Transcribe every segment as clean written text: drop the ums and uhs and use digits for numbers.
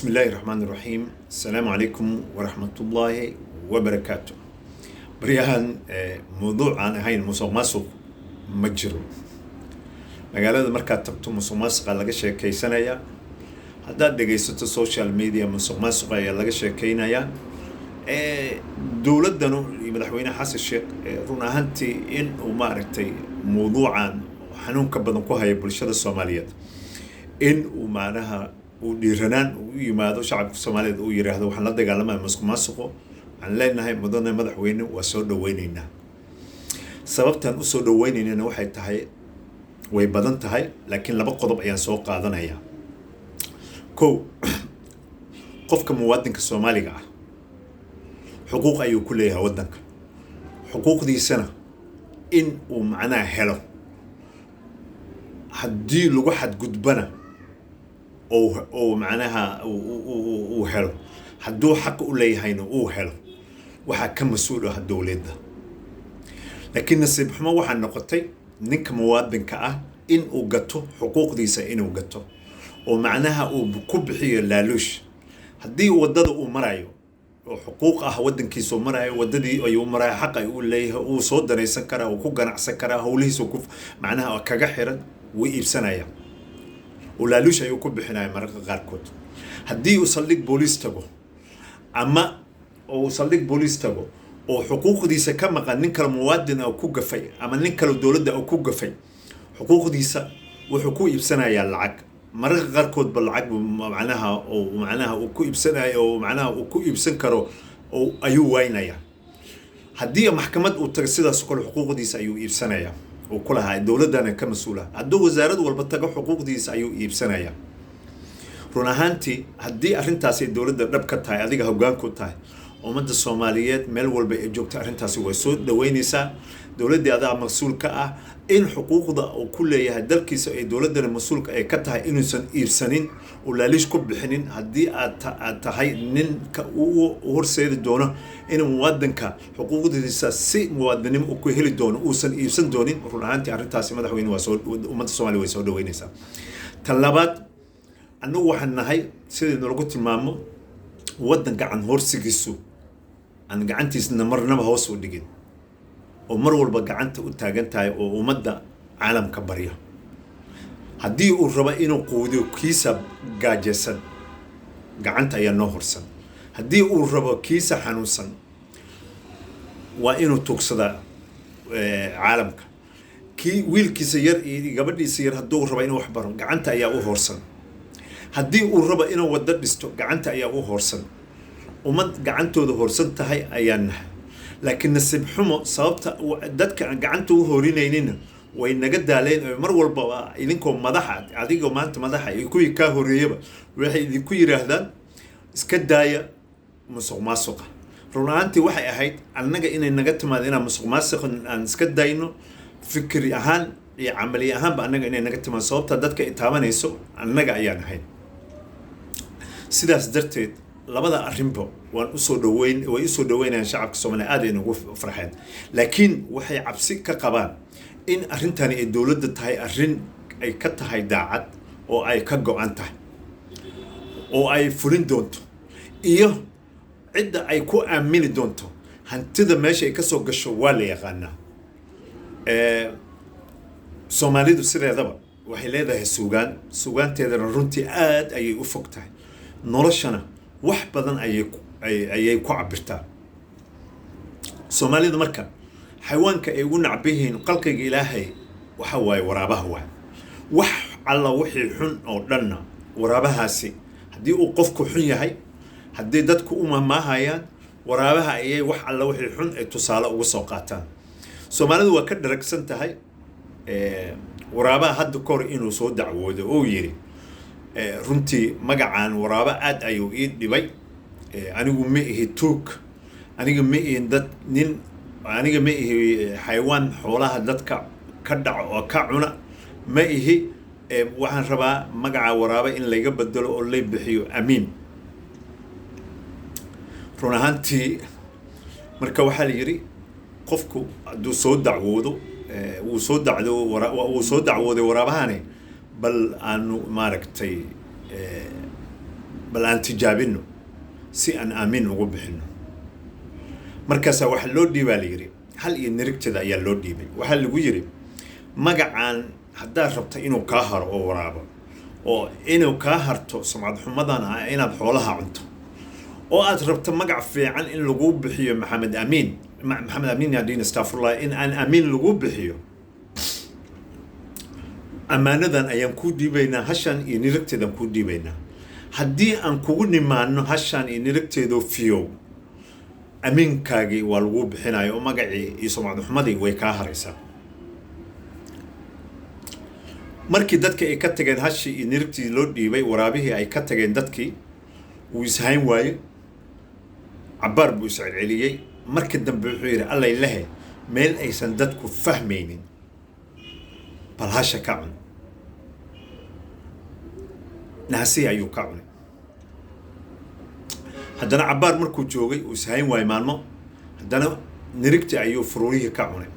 بسم الله الرحمن الرحيم. السلام عليكم ورحمة الله وبركاته. بريهان موضوع عن هاي المسوق مجرو مقالة مركات تبتو مسوق على جشة كيسنا يا هذا دقيسة السوشيال ميديا مسوق يا لجشة كينا يا دولة دنو مدحوينا حاس الشيء رونا هنتي إن وماركتي موضوعا حنون كبدن كوها يبلشة الصوماليات إن ومعناها وديرنان ويمادو شعب الصومالي ويرهدو waxaan la dagaalamay musuqmaasuqo aan leenahay mudane madaxweyne waa soo dhaweynayna sababtan u soo dhaweynayna waxay tahay way badan tahay laakiin laba qodob ayaan soo qaadanaya qofka muwaadinka Soomaaliga ah xuquuq ayuu ku leeyahay wadanka xuquuqdiisana in uu macnaa helo haddii lagu xadgudbana أو معناها أو هلو حدو حق أوليهاينو أو هلو وحا كم مسؤول هالدولة ده لكن نسيب حما وحا نقطي نك مواد كأه إن أوجته حقوق ديسا إن أوجته ومعناها أو بكبحي اللالوش هدي ودد أو مرايو وحقوق ودن كيسو مرايو وددي أيو مرايو حق يقول ليه أو صوت دنا يسكرها وكوجنا سكرها هو ليه سوكف معناها كجحرا وإبسنايا ولالوش أيو كوب بحناية مرق غاركود هدي يصليك بوليس تبو أما أو يصليك بوليس تبو أو حقوق دي سكما قال ننكر موادن أو كوجا في أما ننكر الدولة أو كوجا في حقوق دي س وحقوق يبسنا يا العق مرق غاركود بالعق معناها أو كو يبسنا أو معناها أو كو يبسن كرو أو أيو وين يا هدي محكمة وترسيد سكول حقوق دي سأيو يبسنا يا وكلها الدولة دانا كمسؤولة هدو وزارة والبتقى حقوق دي سأيو يبسنايا رونهانتي هدي أرنتاسي الدولة ربكتها أديك هوجان كتها ومد الصوماليات مل والبيجوكت أرنتاسي ويسود دوينيسا دولة دي هذا مسؤول كأ إن حقوق ده وكل يهدل كيس الدولة دانا مسؤول كتها إنه سن إرسانين ولا ليش كوب بحنين هدي أتهاي نن كأور سيد الدولة إنه موادن كحقوق دي سي موادنهم وكهيل الدولة وسن إرسان دونين رونهانتي أرنتاسي ماذا هوين وسود ومد الصومالي ويسود دوينيسا طلبات أنه وحنا هاي سيد نرقط المامو ودن قعن هورسيجسو أنا قعنتي سنمرنا بهوس ودقين ومر والبقعنت وتاجنتها ومدة عالم كبرية هدي الربا إنه قودي كيسة جاجسن قعنت يا نهرسن هدي الربا كيسة حنوسن وإنه تقصد عالمك كي ويل كيسير قبل يصير هدو الربا إنه وحبرهم قعنت يا هورسن هدي الربا إنه ودد بستو قعنت يا هورسن ومد قعنتو ذو هورسن تهي أيانها لكن نسيب حمو صابت دتك قعنتو هورينيننا وإن جد علينا مر والبوا إنكم مدحت عديقو ما أنت مدحة يكوي كهوريبة وحي يكوي رهدان إسكدايا مسوق رونانتي وحي أهيد أنجا إن نجت ما دينا مسوق أن إسكداينو فكري أهان عملية أهان بأنجا إن نجت ما صابت دتك إتهامنا يسوع أنجا أيان هيد سيداس درتيد labada arrinbo waan u soo dhaweynayaan shacabka Soomaaliyeed aad inuu farxeen laakiin waxay cabsi ka qabaan in arrintani ay dawladda tahay arrin ay ka tahay daacad oo ay ka go'an tahay oo ay fulin doonto iyo cidda ay ku aamini doonto hantida meesha ay ka soo gasho waa la yaqaanaa Soomaalidu sideedaba waxay leedahay suugaanteedana runtii aad ayay u fog tahay noloshana wax badan ayay ku cabirtaa Soomaalida marka xayawaanka ay ugu nacbihiin qalqiga Ilaahay waxa waay waraabaha wax alla wixii xun oo dhanna waraabahaasi hadii uu qofku xun yahay hadii dadku u maahayaan waraabaha ayay wax alla wixii xun ay tusaale ugu soo qaataan Soomaalidu waa ka dharagsan tahay waraabaha hadda kor inuu soo dacwoodo oo yiri runtii magacaan waraaba aad ayuu ii dhibay anigu ma ihi tuug aniga ma ihi dad nin aniga ma ihi xayawaan xoolaha dadka ka dhaco oo ka cuna ma ihi waxaan rabaa magaca waraaba in laga bedelo oo la bixiyo amiin runaantii marka waxa la yiri qofku haduu soo dacwoodo waraabahaani bal aanu maaragtay bal aan tijaabino si aan aamin ugu bixino markaas waxa loo dhiibaa la yiri hal iyo nirigtada ayaa loo dhiibay waxa lagu yiri magacaan hadaa rabta inuu ka haro oo waraabo oo inuu ka harto sumcad xumadan inaad xoolaha cunto oo aad rabto magac fiican in lagu bixiyo maxamed amiin yaa diin astaghfirullah in aan amiin lagu bixiyo amaanadan ayaan ku dhiibaynaa hashan iyo nirigteedan ku dhiibaynaa haddii aan kugu nimaano hashan iyo nirigteedo fiyow amiinkaagii waa lagu bixinayo oo magacii iyo sumcad xumadii way ka haraysaa markii dadka ay ka tageen hashi iyo nirigtii loo dhiibay waraabihii ay ka tageen dadkii wuu ishayn waaye cabaar buu iscelceliyey markii dambe wuxuu yidhi allay lehe meel aysan dadku fahmaynin bal hasha ka cun naasi ayuu ka cunay haddana cabaar markuu joogay uu ishayn waaye maalmo haddana nirigtii ayuu furuurihii ka cunay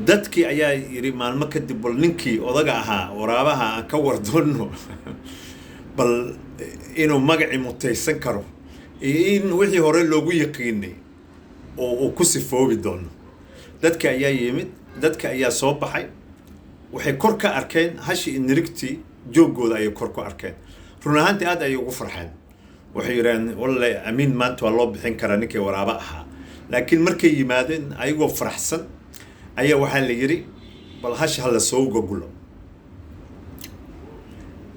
dadkii ayaa yiri maalmo kadib bal ninkii odaga ahaa waraabaha aan ka wardoonno bal inuu magacii mutaysan karo in wixii hore loogu yaqiinay oo ku sifoobi doono dadka ayaa yimid dadka ayaa soo baxay waxay kor ka arkeen hashi nirigtii joogooda ayay kor ku arkeen run ahaantii aad ayay ugu farxeen waxay yiraan wallahi amiin maanta waa loo bixin karaa ninkii waraaba ahaa laakiin markay yimaadeen ayagoo faraxsan ayaa waxaa la yiri bal hash hala soo gogulo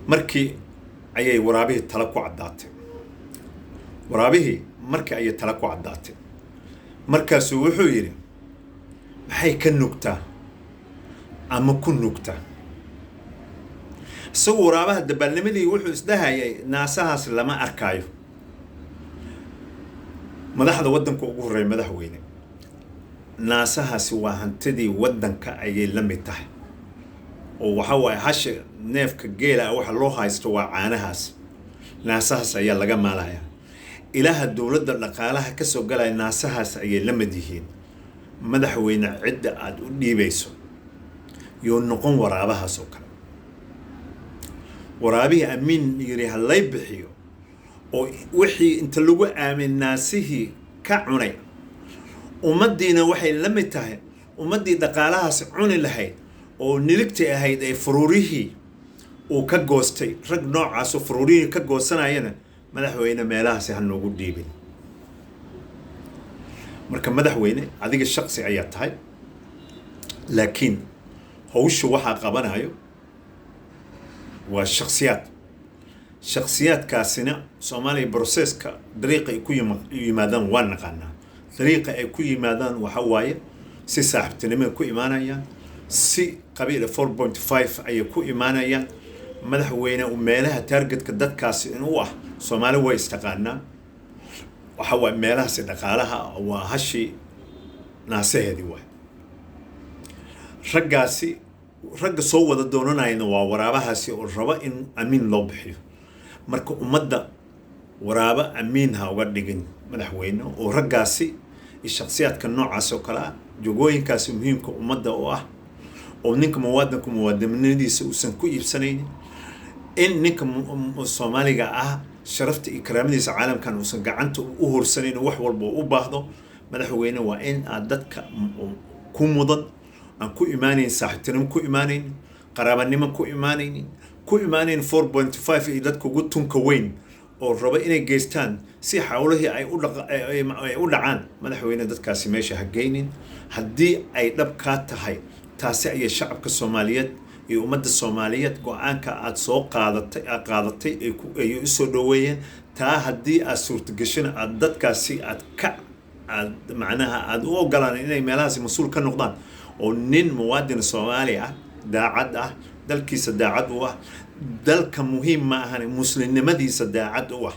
markii ayay waraabihii tala ku cadaatay waraabihii markii ayay tala ku cadaatay markaasuu wuxuu yiri maxay ka nugtaa ama ku nugtaa isagoo waraabaha dabaalnimadii wuxuu isdhahayay naasahaas lama arkaayo madaxda waddanka ugu horreeya madaxweyne naasahaasi waa hantidii waddanka ayay la mid tahay oo waxa waaye hasha neefka geela waxa loo haysto waa caanahaas naasahaas ayaa laga maalayaa ilaaha dowladda dhaqaalaha ka soo galaya naasahaas ayay la mid yihiin madaxweyne cidda aad u dhiibayso yoo noqon waraabahaas oo kale waraabihii amiin yiri halay bixiyo oo wixii inta lagu aamin naasihii ka cunay umadiina waxay la mid tahay umadii dhaqaalahaas cuni lahayd oo nirigtii ahayd ay furuurihii uu ka goostay rag noocaas oo furuurihii ka goosanayana madaxweyne meelahaas ha noogu dhiibin marka madaxweyne adiga shakhsi ayaa tahay laakiin hawshu waxa qabanayo waa shakhsiyaadkaasina Soomaaliya processka dariiqa ay ku yimaadaan waa naqaanaa dariiqa ay ku yimaadaan waxa waaye si saaxiibtinimo ku imaanayaan si qabiil 4.5 ay ku imaanayaan madaxweyne u meelaha targetka dadkaas inuu ah Soomaali way istaqaanaa waxa waa meelaha si dhaqaalaha waa hashi naasaheedii waa ragga soo wada doonanayna waa waraabahaasi oo raba in amiin loo bixiyo marka ummadda waraaba amiin ha uga dhigin madaxweyne oo raggaasi shakhsiyaadka noocaas oo kala jogooyinkaasi muhiimka ummadda oo ah oo ninka muwaadinimadiisa uusan ku iibsanayn in ninka Soomaaliga ah sharafta iyo karaamadiisa caalamkan uusan gacanta u horsanayn wax walba u baahdo madaxweyne waa in aad dadka ku mudan aan ku imaanayn saaxiibtinimo ku imaanayn qaraabanimo ku imaanayn 4.5 iyo dadka ugu tunka weyn oo raba inay geystaan si xawlihii ay u dhacaan madaxweyne dadkaasi meesha ha geynin haddii ay dhab ka tahay taasi ay shacabka Soomaaliyeed iyo ummadda Soomaaliyeed go'aanka aad soo qaadatay ay u soo dhaweeyeen taa haddii aad suurtagashan aad dadkaasi aad macnaha aad u ogolaan inay meelahaas mas'uul ka noqdaan oo nin muwaadin Soomaali ah daacad ah dalkiisa daacad u ah dalka muhiim ma ahan muslimnimadiisa daacad u ah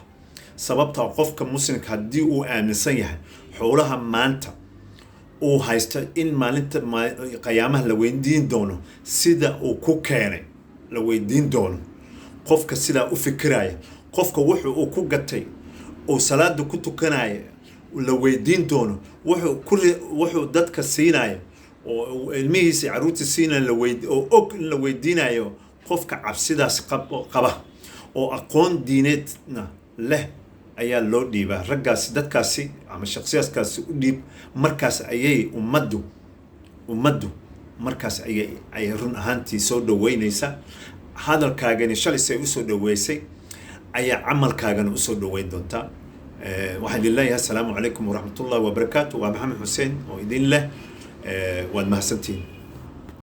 sababta qofka muslimka haddii uu aaminsan yahay xoolaha maanta uu haysto in maalinta qiyaamaha la weydiin doono sida uu ku keenay la weydiin doono qofka sida u fikiraya qofka wuxuu ku gatay oo salaada ku tukanaya la weydiin doono wuxuu dadka siinaya oo ilmihiisa caruurta siinaya la weydiin oo og in la weydiinayo qofka cabsidaas qaba oo aqoon diineedna leh ayaa loo dhiibaa raggaasi dadkaasi ama shakhsiyaadkaasi u dhiib markaas ayay ummaddu markaas ayay run ahaantii soo dhaweynaysa hadalkaagani shalisay u soo dhaweysay ayaa camalkaagana u soo dhaweyn doontaa waxaan leeyahay assalaamu calaykum waraxmatullahi wabarakaatu waa maxamed xuseen oo idin leh waad mahadsantihiin